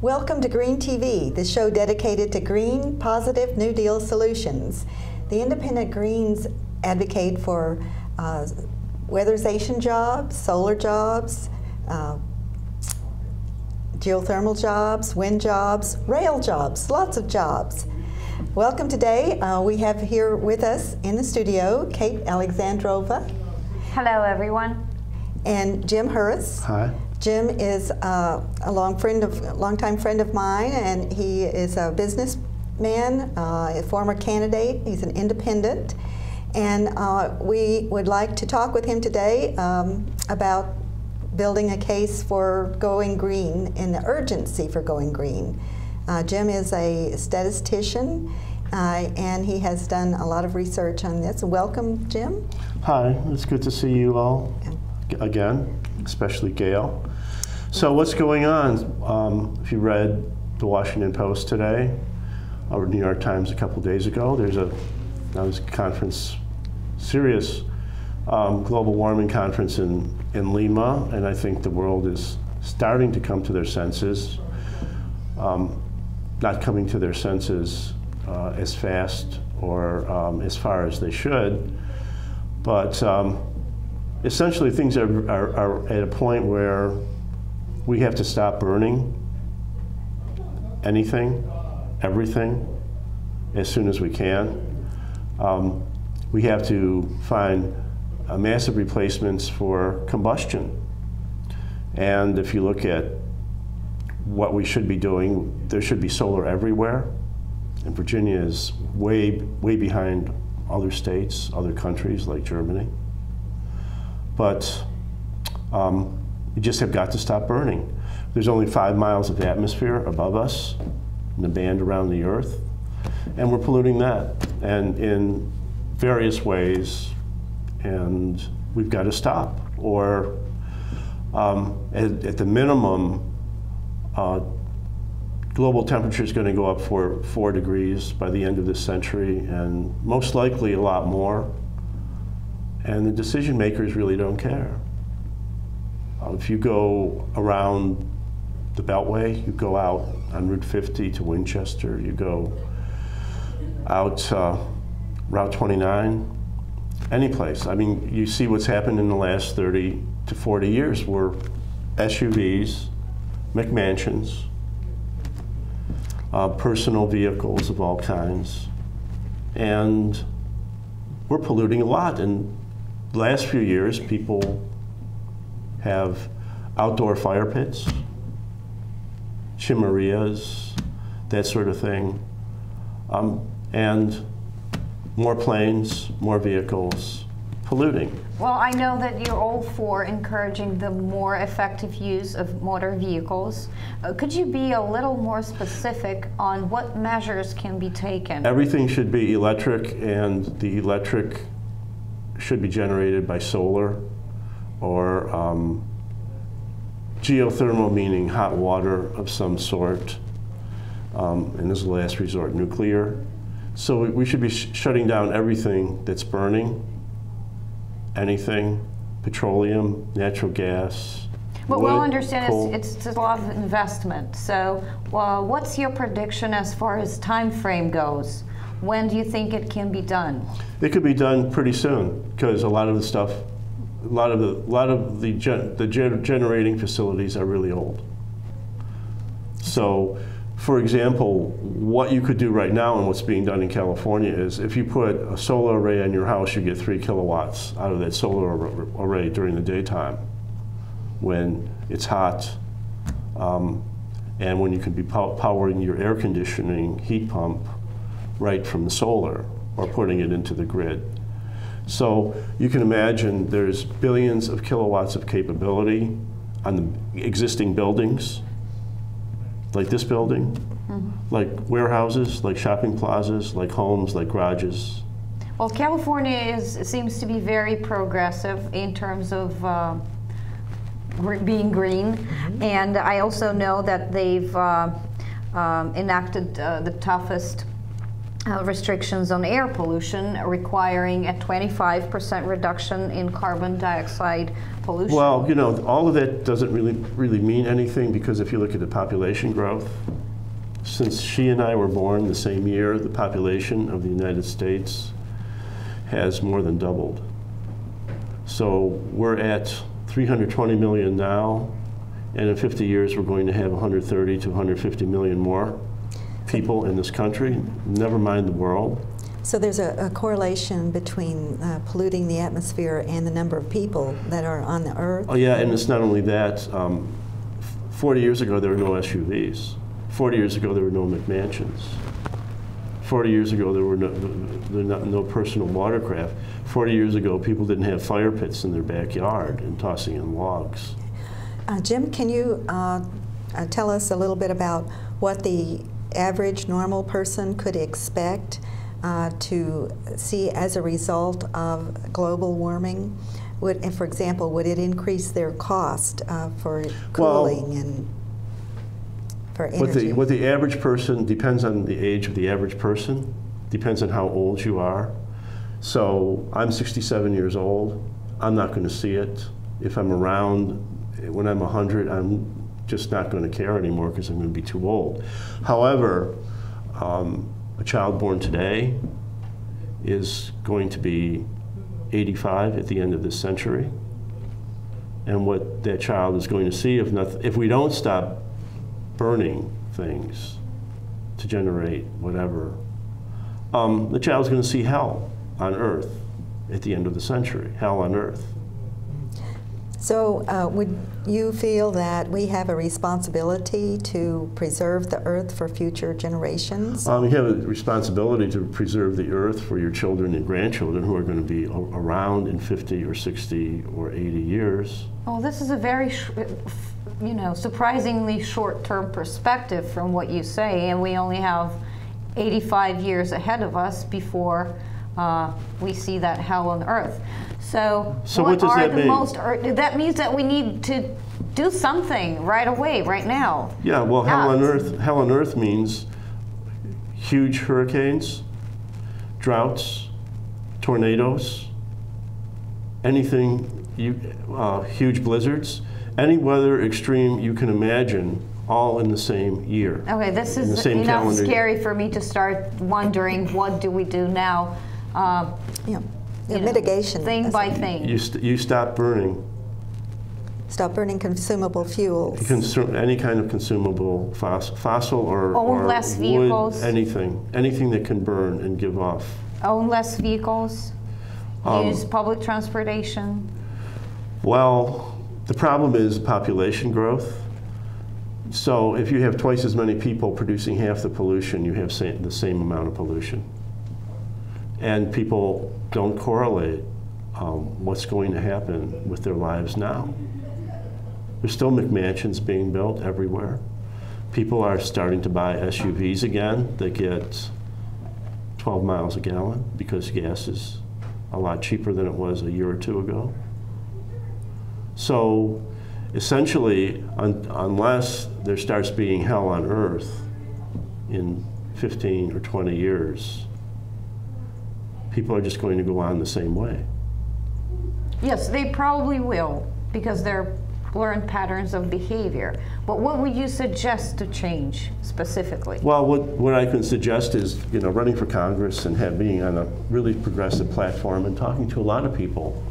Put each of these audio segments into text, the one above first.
Welcome to Green TV, the show dedicated to green, positive, New Deal solutions. The Independent Greens advocate for weatherization jobs, solar jobs, geothermal jobs, wind jobs, rail jobs, lots of jobs. Welcome today. We have here with us in the studio Kate Alexandrova. Hello, everyone. And Jim Hurysz. Hi. Jim is a longtime friend of mine, and he is a businessman, a former candidate. He's an independent, and we would like to talk with him today about building a case for going green and the urgency for going green. Jim is a statistician, and he has done a lot of research on this. Welcome, Jim. Hi, it's good to see you all again, especially Gail. So what's going on? If you read the Washington Post today, or New York Times a couple days ago, there was a conference, serious global warming conference in Lima, and I think the world is starting to come to their senses, not coming to their senses as fast or as far as they should, but essentially things are at a point where we have to stop burning anything, everything, as soon as we can. We have to find massive replacements for combustion. And if you look at what we should be doing, there should be solar everywhere. And Virginia is way behind other states, other countries like Germany. But we just have got to stop burning. There's only 5 miles of atmosphere above us in the band around the Earth, and we're polluting that, and in various ways, and we've got to stop. Or at the minimum, global temperature is going to go up for 4 degrees by the end of this century, and most likely a lot more. And the decision makers really don't care. If you go around the Beltway, you go out on Route 50 to Winchester, you go out Route 29, any place. I mean, you see what's happened in the last 30 to 40 years where SUVs, McMansions, personal vehicles of all kinds, and we're polluting a lot. And the last few years, people have outdoor fire pits, chimereas, that sort of thing, and more planes, more vehicles, polluting. Well, I know that you're all for encouraging the more effective use of motor vehicles. Could you be a little more specific on what measures can be taken? Everything should be electric, and the electric should be generated by solar or geothermal, meaning hot water of some sort, and as a last resort, nuclear. So we should be shutting down everything that's burning, anything, petroleum, natural gas, But wood, we'll understand coal. it's a lot of investment. So what's your prediction as far as time frame goes? When do you think it can be done? It could be done pretty soon, because a lot of the stuff, a lot of the generating facilities are really old. So, for example, what you could do right now and what's being done in California is if you put a solar array on your house, you get 3 kilowatts out of that solar array during the daytime when it's hot, and when you can be powering your air conditioning heat pump right from the solar or putting it into the grid. So you can imagine there's billions of kilowatts of capability on the existing buildings, like this building, like warehouses, like shopping plazas, like homes, like garages. Well, California seems to be very progressive in terms of being green, and I also know that they've enacted the toughest restrictions on air pollution, requiring a 25% reduction in carbon dioxide pollution. Well, you know, all of that doesn't really mean anything, because if you look at the population growth, since she and I were born the same year, the population of the United States has more than doubled. So we're at 320 million now, and in 50 years we're going to have 130 to 150 million more people in this country, never mind the world. So there's a correlation between polluting the atmosphere and the number of people that are on the Earth? Oh yeah, and it's not only that. 40 years ago there were no SUVs. 40 years ago there were no McMansions. 40 years ago there were no personal watercraft. 40 years ago people didn't have fire pits in their backyard and tossing in logs. Jim, can you tell us a little bit about what the average normal person could expect to see as a result of global warming? For example, would it increase their cost for cooling and for energy? What the average person, depends on the age of the average person, depends on how old you are. So I'm 67 years old. I'm not going to see it. If I'm around when I'm 100, I'm just not going to care anymore because I'm going to be too old. However, a child born today is going to be 85 at the end of this century. And what that child is going to see, if we don't stop burning things to generate whatever, the child's going to see hell on Earth at the end of the century, hell on Earth. So would you feel that we have a responsibility to preserve the Earth for future generations? You have a responsibility to preserve the Earth for your children and grandchildren who are going to be around in 50 or 60 or 80 years. Oh, this is a very, surprisingly short-term perspective from what you say, and we only have 85 years ahead of us before we see that hell on Earth. So what does that mean? That means that we need to do something right away, right now. Yeah, well, hell on Earth means huge hurricanes, droughts, tornadoes, anything, huge blizzards, any weather extreme you can imagine, all in the same year. Okay, this is enough scary for me to start wondering, what do we do now? Mitigation. Thing by thing. You stop burning. Stop burning consumable fuels. Any kind of consumable fossil or less vehicles. Wood, anything that can burn and give off. Own less vehicles. Use public transportation. Well, the problem is population growth. So if you have twice as many people producing half the pollution, you have the same amount of pollution. And people don't correlate what's going to happen with their lives now. There's still McMansions being built everywhere. People are starting to buy SUVs again that get 12 miles a gallon because gas is a lot cheaper than it was a year or two ago. So essentially, unless there starts being hell on Earth in 15 or 20 years, people are just going to go on the same way. Yes, they probably will, because they're learned patterns of behavior. But what would you suggest to change specifically? Well, what I can suggest is, running for Congress and being on a really progressive platform and talking to a lot of people.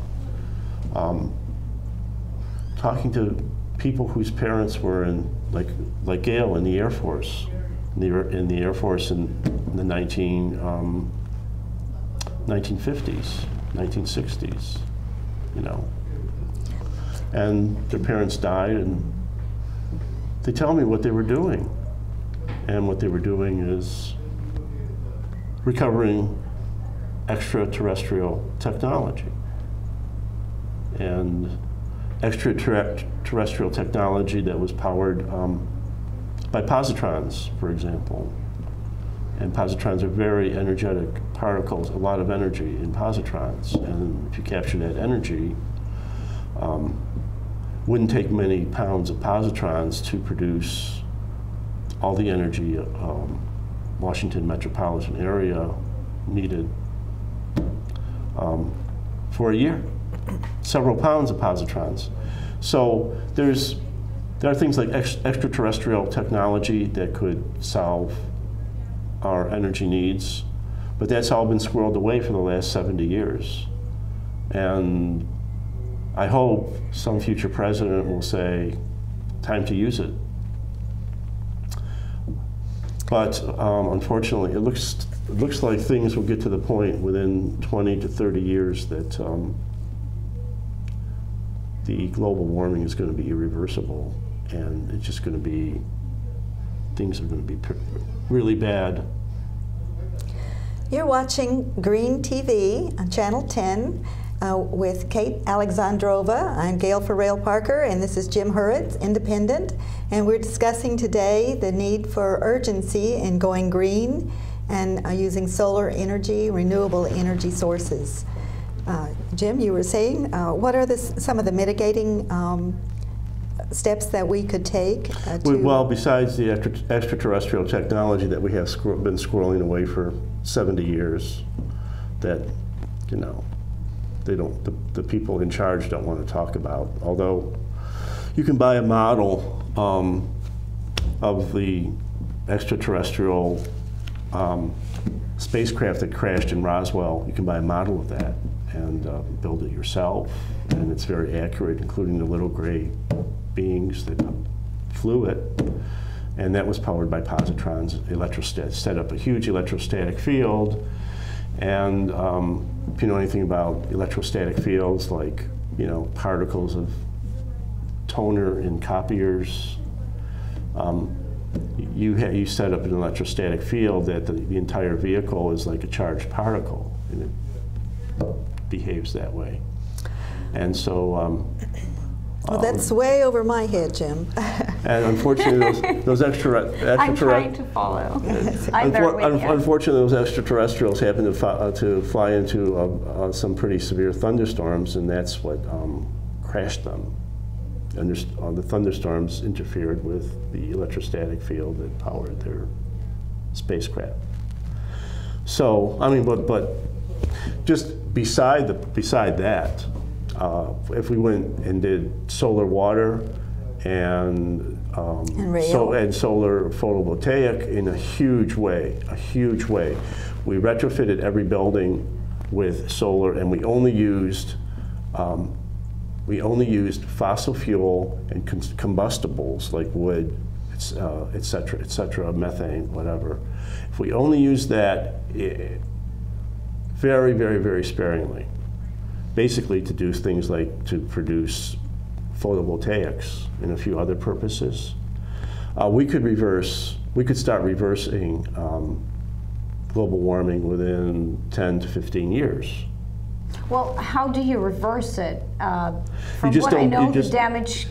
Talking to people whose parents were in, like Gail in the Air Force, in the Air Force in the 1950s, 1960s, and their parents died, and they tell me what they were doing. And what they were doing is recovering extraterrestrial technology. And extraterrestrial technology that was powered by positrons, for example. And positrons are very energetic particles, a lot of energy in positrons. And if you capture that energy, wouldn't take many pounds of positrons to produce all the energy Washington metropolitan area needed for a year, several pounds of positrons. So there are things like extraterrestrial technology that could solve our energy needs, but that's all been squirreled away for the last 70 years. And I hope some future president will say, time to use it. But unfortunately, it looks like things will get to the point within 20 to 30 years that the global warming is going to be irreversible, and it's just going to be, things are going to be really bad. You're watching Green TV on Channel 10 with Kate Alexandrova. I'm Gail Parker, and this is Jim Hurysz, independent. And we're discussing today the need for urgency in going green and using solar energy, renewable energy sources. Jim, you were saying, what are some of the mitigating steps that we could take? Well, besides the extraterrestrial technology that we have been squirreling away for 70 years, that, you know, the people in charge don't want to talk about. Although you can buy a model of the extraterrestrial spacecraft that crashed in Roswell. You can buy a model of that and build it yourself, and it's very accurate, including the little gray beings that flew it. And that was powered by positrons, set up a huge electrostatic field. And if you know anything about electrostatic fields, like, you know, particles of toner in copiers, you set up an electrostatic field that the entire vehicle is like a charged particle, and it behaves that way. And so well, that's way over my head, Jim. And unfortunately, those extraterrestrials. I'm trying to follow. Unfortunately, those extraterrestrials happen to fly into some pretty severe thunderstorms, and that's what crashed them. And the thunderstorms interfered with the electrostatic field that powered their spacecraft. So, I mean, but just beside that. If we went and did solar water and solar photovoltaic in a huge way, we retrofitted every building with solar, and we only used fossil fuel and combustibles like wood, et cetera, methane, whatever. If we only use that very, very, very sparingly, basically to do things like to produce photovoltaics and a few other purposes, we could start reversing global warming within 10 to 15 years. Well, how do you reverse it? From what I know, this damage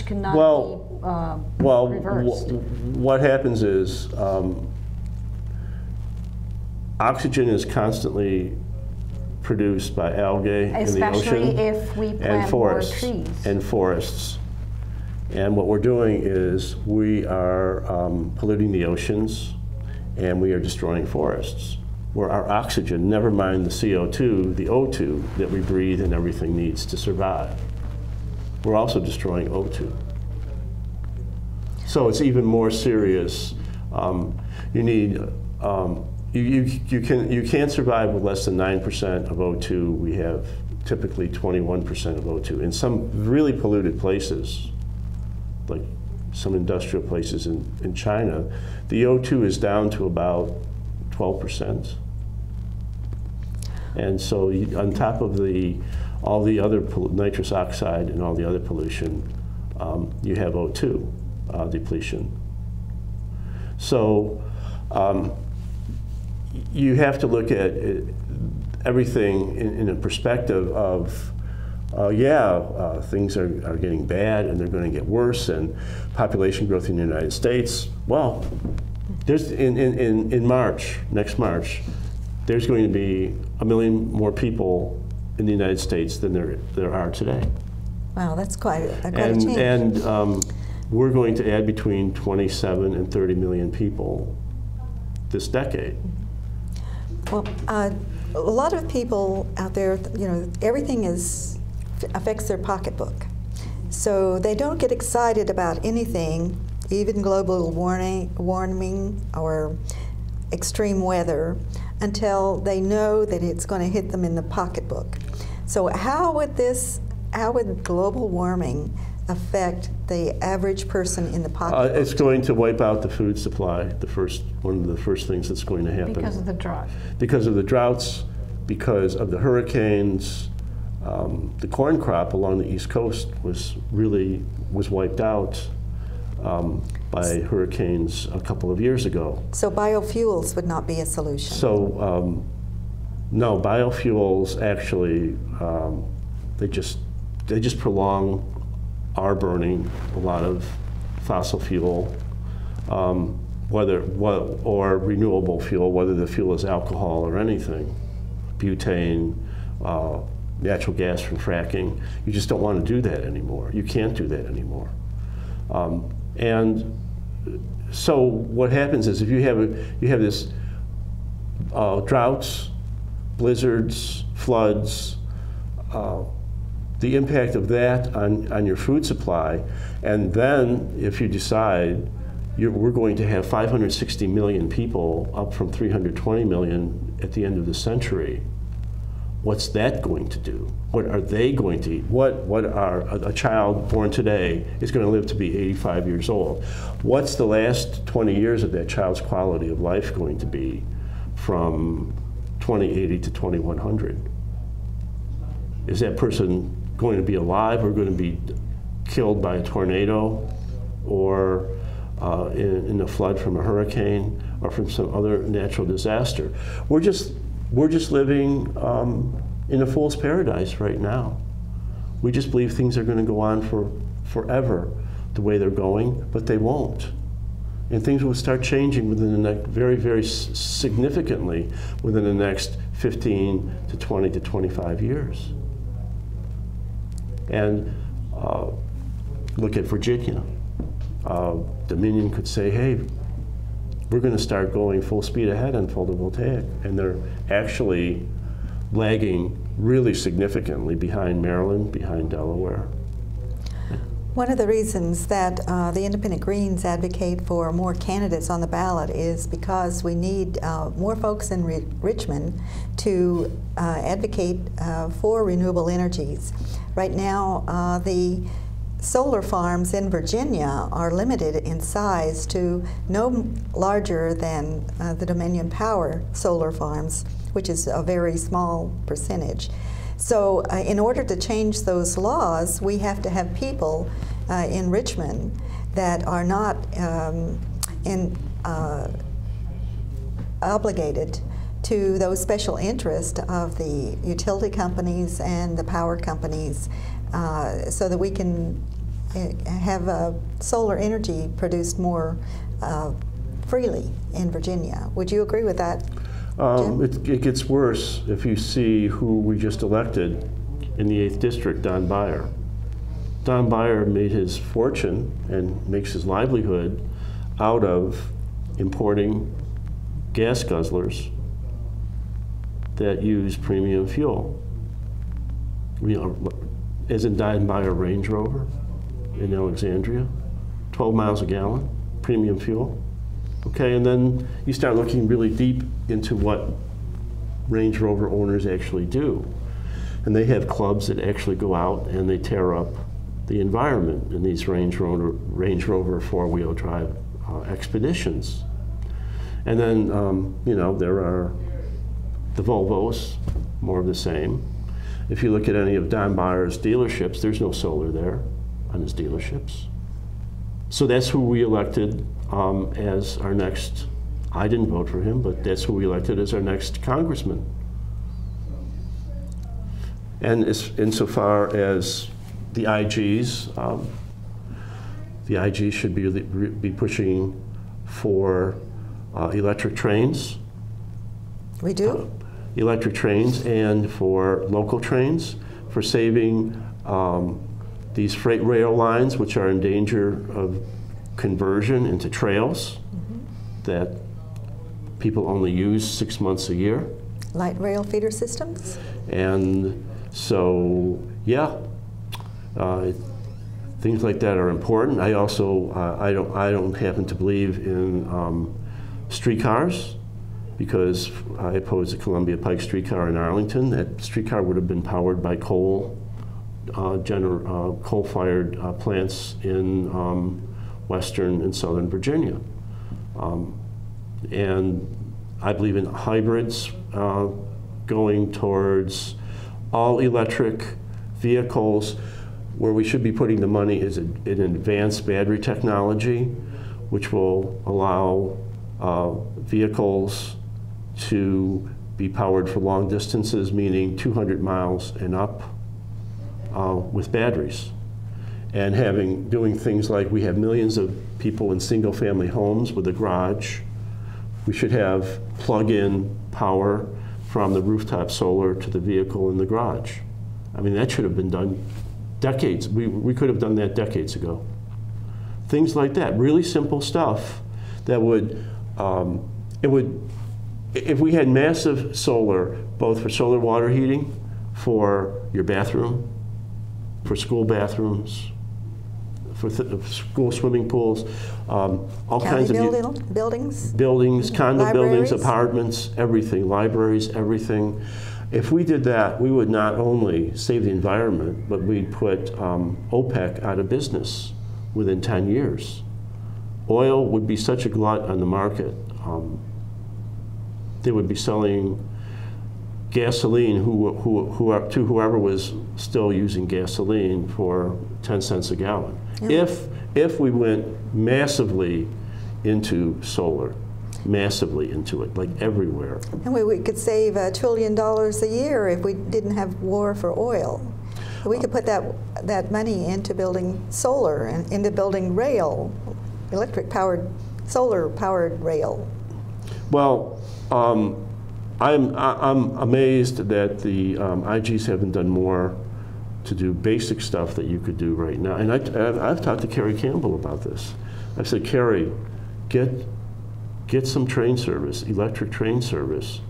cannot be reversed. What happens is oxygen is constantly produced by algae in the ocean, especially if we plant more trees. And forests. And what we're doing is we are polluting the oceans, and we are destroying forests, where our oxygen, never mind the CO2, the O2 that we breathe and everything needs to survive. We're also destroying O2. So it's even more serious. You need You can't survive with less than 9% of O2. We have typically 21% of O2. In some really polluted places, like some industrial places in China, the O2 is down to about 12%. And so on top of all the other nitrous oxide and all the other pollution, you have O2 depletion. So you have to look at everything in a perspective of, things are getting bad and they're going to get worse, and population growth in the United States. Well, there's in March, next March, there's going to be 1 million more people in the United States than there are today. Wow, that's quite a change. And we're going to add between 27 and 30 million people this decade. Well, a lot of people out there, everything affects their pocketbook. So they don't get excited about anything, even global warming or extreme weather, until they know that it's going to hit them in the pocketbook. So how would global warming affect the average person in the pocketbook? It's going to wipe out the food supply, one of the first things that's going to happen. Because of the drought. Because of the droughts, because of the hurricanes. The corn crop along the East Coast was wiped out by hurricanes a couple of years ago. So biofuels would not be a solution? So no, biofuels actually, they just prolong our burning a lot of fossil fuel, or renewable fuel, whether the fuel is alcohol or anything, butane, natural gas from fracking. You just don't want to do that anymore. You can't do that anymore. And so what happens is if you have this droughts, blizzards, floods, the impact of that on your food supply, and then if you decide we're going to have 560 million people, up from 320 million at the end of the century, what's that going to do? What are they going to eat? A child born today is going to live to be 85 years old. What's the last 20 years of that child's quality of life going to be from 2080 to 2100? Is that person going to be alive or going to be killed by a tornado or in a flood from a hurricane or from some other natural disaster? We're just living in a fool's paradise right now. We just believe things are going to go on forever the way they're going, but they won't. And things will start changing within the next, very, very significantly within the next 15 to 20 to 25 years. And look at Virginia. Dominion could say, hey, we're going to start going full speed ahead on photovoltaic. And they're actually lagging really significantly behind Maryland, behind Delaware. One of the reasons that the Independent Greens advocate for more candidates on the ballot is because we need more folks in Richmond to advocate for renewable energies. Right now, the solar farms in Virginia are limited in size to no larger than the Dominion Power solar farms, which is a very small percentage. So in order to change those laws, we have to have people in Richmond that are not obligated to those special interests of the utility companies and the power companies, so that we can have solar energy produced more freely in Virginia. Would you agree with that? It gets worse if you see who we just elected in the 8th District, Don Beyer. Don Beyer made his fortune and makes his livelihood out of importing gas guzzlers that use premium fuel. Isn't Don Beyer Range Rover in Alexandria? 12 miles a gallon, premium fuel. Okay, and then you start looking really deep into what Range Rover owners actually do. And they have clubs that actually go out and they tear up the environment in these Range Rover four-wheel drive expeditions. And then, there are the Volvos, more of the same. If you look at any of Don Beyer's dealerships, there's no solar there on his dealerships. So that's who we elected as our next, I didn't vote for him, but that's who we elected as our next congressman. And insofar as the IGs, the IGs should be pushing for electric trains. We do? Electric trains and for local trains, for saving these freight rail lines, which are in danger of conversion into trails that people only use 6 months a year. Light rail feeder systems? And so, yeah, things like that are important. I also, I don't happen to believe in streetcars, because I opposed the Columbia Pike streetcar in Arlington. That streetcar would have been powered by coal-fired plants in western and southern Virginia. And I believe in hybrids, going towards all electric vehicles. Where we should be putting the money is in advanced battery technology, which will allow vehicles to be powered for long distances, meaning 200 miles and up, with batteries. And doing things like, we have millions of people in single-family homes with a garage. We should have plug-in power from the rooftop solar to the vehicle in the garage. I mean, that should have been done decades. We could have done that decades ago. Things like that, really simple stuff that would, if we had massive solar, both for solar water heating, for your bathroom, for school bathrooms, for school swimming pools, all kinds of buildings, condo libraries, buildings, apartments, everything, libraries, everything. If we did that, we would not only save the environment, but we'd put OPEC out of business within 10 years. Oil would be such a glut on the market. They would be selling gasoline to whoever was still using gasoline for 10 cents a gallon. Yeah. If we went massively into solar, massively into it, like everywhere. And we could save $1 trillion a year if we didn't have war for oil. We could put that money into building solar and into building rail, electric-powered, solar-powered rail. Well, I'm amazed that the IGs haven't done more to do basic stuff that you could do right now. And I've talked to Carrie Campbell about this. I said, Carrie, get some train service, electric train service,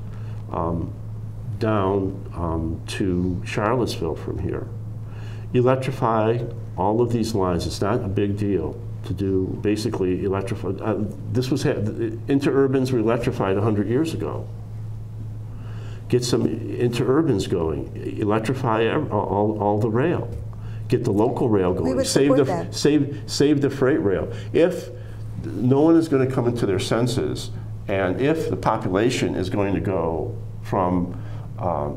down to Charlottesville from here. Electrify all of these lines. It's not a big deal to do, basically electrify. Interurbans were electrified 100 years ago. Get some interurbans going. Electrify all the rail. Get the local rail going. We would save the freight rail. If no one is going to come into their senses, and if the population is going to go from,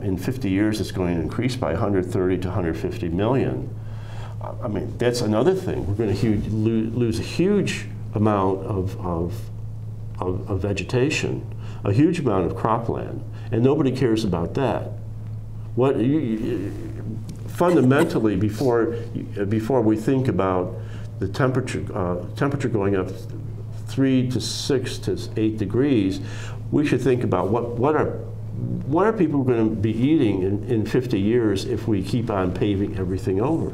in 50 years, it's going to increase by 130 to 150 million, I mean, that's another thing. We're going to lose a huge amount of vegetation, a huge amount of cropland, and nobody cares about that. Fundamentally, before we think about the temperature going up 3 to 6 to 8 degrees, we should think about what are people going to be eating in 50 years if we keep on paving everything over.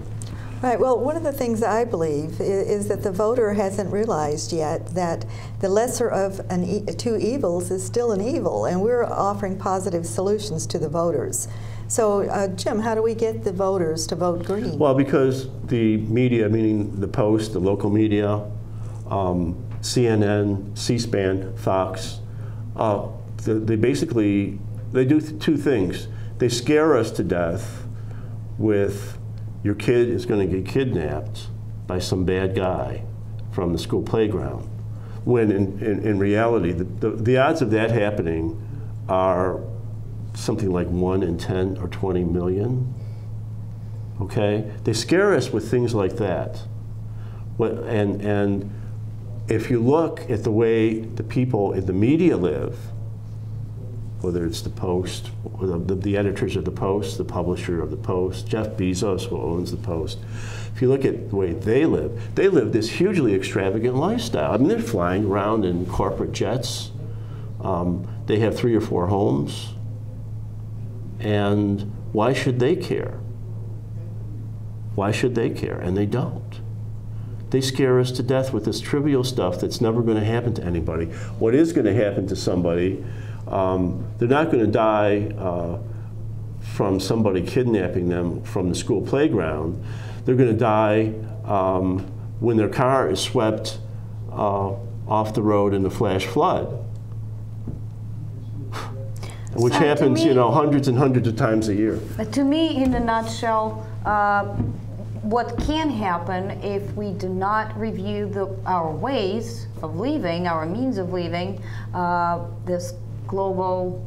Right. Well, one of the things I believe is that the voter hasn't realized yet that the lesser of two evils is still an evil, and we're offering positive solutions to the voters. So, Jim, how do we get the voters to vote green? Well, because the media, meaning the Post, the local media, CNN, C-SPAN, Fox, they do two things. They scare us to death with, your kid is going to get kidnapped by some bad guy from the school playground, when in reality, the odds of that happening are something like 1 in 10 or 20 million. Okay? They scare us with things like that. And if you look at the way the people in the media live, whether it's the Post, or the editors of the Post, the publisher of the Post, Jeff Bezos, who owns the Post, if you look at the way they live this hugely extravagant lifestyle. I mean, they're flying around in corporate jets. They have 3 or 4 homes. And why should they care? Why should they care? And they don't. They scare us to death with this trivial stuff that's never going to happen to anybody. What is going to happen to somebody, they're not going to die from somebody kidnapping them from the school playground. They're going to die when their car is swept off the road in a flash flood, which happens, you know, hundreds and hundreds of times a year. To me, in a nutshell, what can happen if we do not review our ways of living, our means of living, this global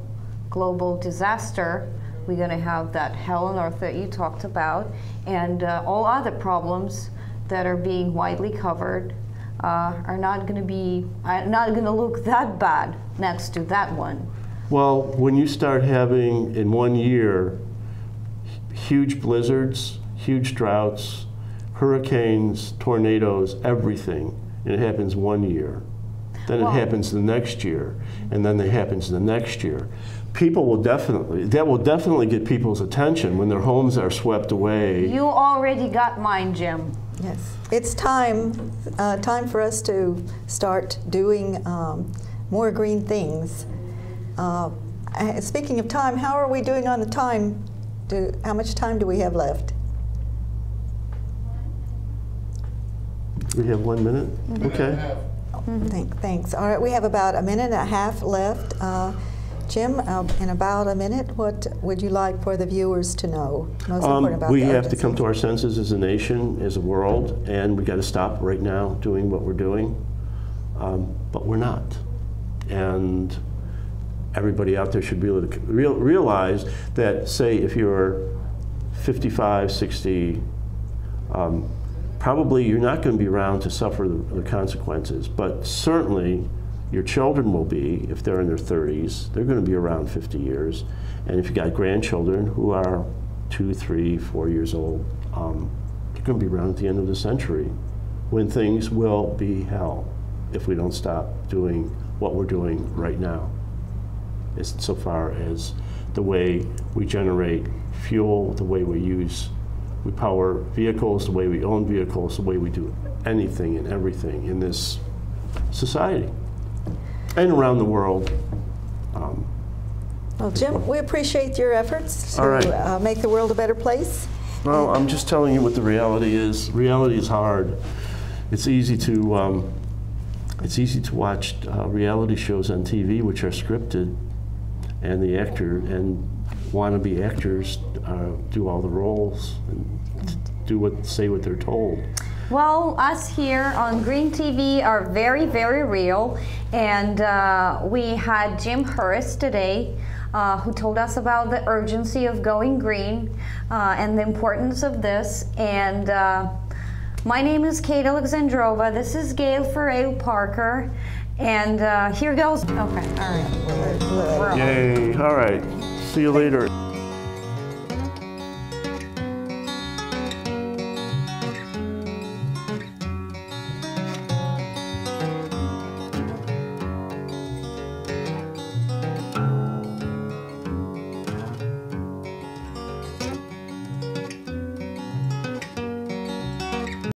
disaster, we're going to have that hell on earth that you talked about, and all other problems that are being widely covered are not going to look that bad next to that one. Well, when you start having in 1 year huge blizzards, huge droughts, hurricanes, tornadoes, everything, and it happens 1 year, then it happens the next year, and then it happens the next year. People will definitely get people's attention when their homes are swept away. You already got mine, Jim. Yes, it's time for us to start doing more green things. Speaking of time, how are we doing on the time? How much time do we have left? We have 1 minute? Okay. Thanks. All right, we have about a minute and a half left. Jim, in about a minute, what would you like for the viewers to know? Most important about we the have to urgency? come to our senses as a nation, as a world, and we got to stop right now doing what we're doing. But we're not. And everybody out there should be able to realize that, say, if you're 55, 60, probably you're not going to be around to suffer the consequences, but certainly your children will be. If they're in their 30s, they're going to be around 50 years. And if you got grandchildren who are 2, 3, 4 years old, they're going to be around at the end of the century when things will be hell if we don't stop doing what we're doing right now. As so far as the way we generate fuel, the way we power vehicles, the way we own vehicles, the way we do anything and everything in this society and around the world. Well, Jim, we appreciate your efforts All right. to make the world a better place. Well, I'm just telling you what the reality is. Reality is hard. It's easy to watch reality shows on TV which are scripted, and the actor and wannabe actors do all the roles and say what they're told. Well, us here on Green TV are very, very real, and we had Jim Hurysz today, who told us about the urgency of going green and the importance of this. And my name is Kate Alexandrova. This is Gail Parker, and here goes. Okay, all right. Yay! All right. See you later.